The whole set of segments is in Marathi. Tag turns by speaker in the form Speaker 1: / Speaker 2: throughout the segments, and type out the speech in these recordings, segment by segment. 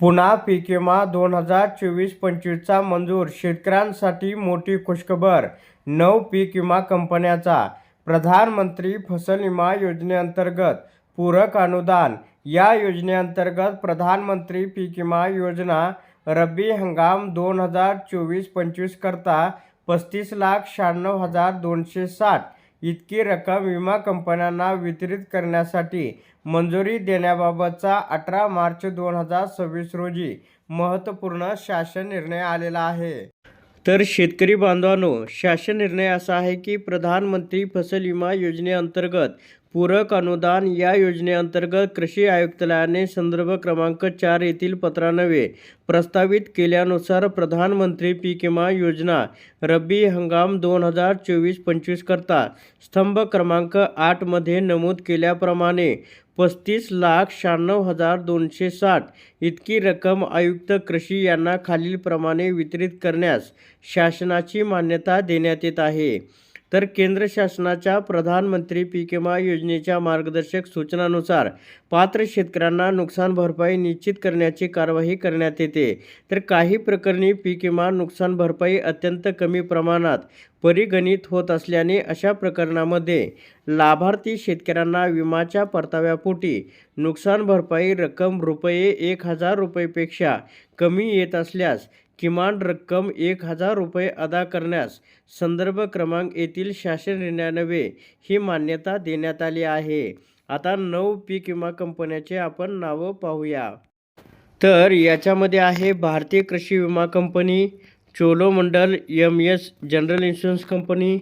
Speaker 1: पुन्हा पीक विमा 2024-25चा मंजूर, शेतकऱ्यांसाठी मोठी खुशखबर. 9 पीक विमा कंपन्यांचा प्रधानमंत्री फसल विमा योजनेअंतर्गत पूरक अनुदान. या योजनेअंतर्गत प्रधानमंत्री पीक विमा योजना रब्बी हंगाम 2024-25 करता 35,96,260 इतकी रक्कम विमा कंपन्यांना वितरित करण्यासाठी मंजुरी देण्याबाबतचा 18 मार्च 2026 रोजी महत्त्वपूर्ण शासन निर्णय आलेला आहे. तर शेतकरी बांधवांनो, शासन निर्णय असा आहे की प्रधानमंत्री फसल विमा योजनेअंतर्गत पूरक अनुदान या योजनेअंतर्गत कृषी आयुक्तालयाने संदर्भ क्रमांक 4 येथील पत्रान्वये प्रस्तावित केल्यानुसार प्रधानमंत्री पीक विमा योजना रब्बी हंगाम 2024-25 करता स्तंभ क्रमांक 8 मध्ये नमूद केल्याप्रमाणे 35,96,260 इतकी रक्कम आयुक्त कृषी यांना खालीलप्रमाणे वितरित करण्यास शासनाची मान्यता देण्यात येत आहे. तर केंद्र शासनाच्या प्रधानमंत्री पीक विमा योजनेच्या मार्गदर्शक सूचनांनुसार पात्र शेतकऱ्यांना नुकसान भरपाई निश्चित करण्याची कार्यवाही करण्यात येते. तर काही प्रकरणी पीक विमा नुकसान भरपाई अत्यंत कमी प्रमाणात परिगणित होत असल्याने अशा प्रकरणामध्ये लाभार्थी शेतकऱ्यांना विम्याच्या परताव्यापोटी नुकसान भरपाई रक्कम ₹1,000पेक्षा कमी येत असल्यास किमान रक्कम ₹1,000 अदा करण्यास संदर्भ क्रमांक येथील शासन निर्णयान्वये ही मान्यता देण्यात आली आहे. आता 9 पीक विमा कंपन्यांचे आपण नावं पाहूया. तर याच्यामध्ये आहे भारतीय कृषी विमा company, Cholamandalam MS general insurance company,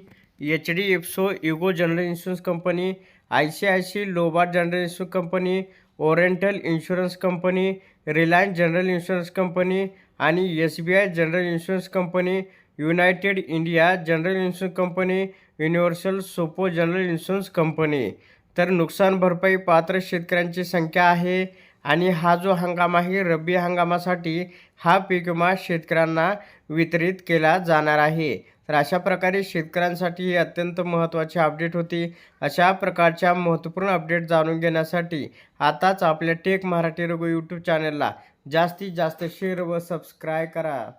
Speaker 1: HDFC Ergo general insurance company, ICICI Lombard general insurance company, oriental insurance company, Reliance general insurance company आणि SBI general insurance company, united India general insurance company, universal Sompo general insurance company. तर नुकसान भरपाई पात्र शेतकऱ्यांची संख्या आहे आणि हा जो हंगाम आहे रब्बी हंगामासाठी हा पीक विमा शेतकऱ्यांना वितरित केला जाणार आहे. तर अशा प्रकारे शेतकऱ्यांसाठी ही अत्यंत महत्त्वाची अपडेट होती. अशा प्रकारच्या महत्त्वपूर्ण अपडेट जाणून घेण्यासाठी आताच आपल्या टेक मराठी रघु यूट्यूब चॅनलला जास्तीत जास्त शेअर व सबस्क्राईब करा.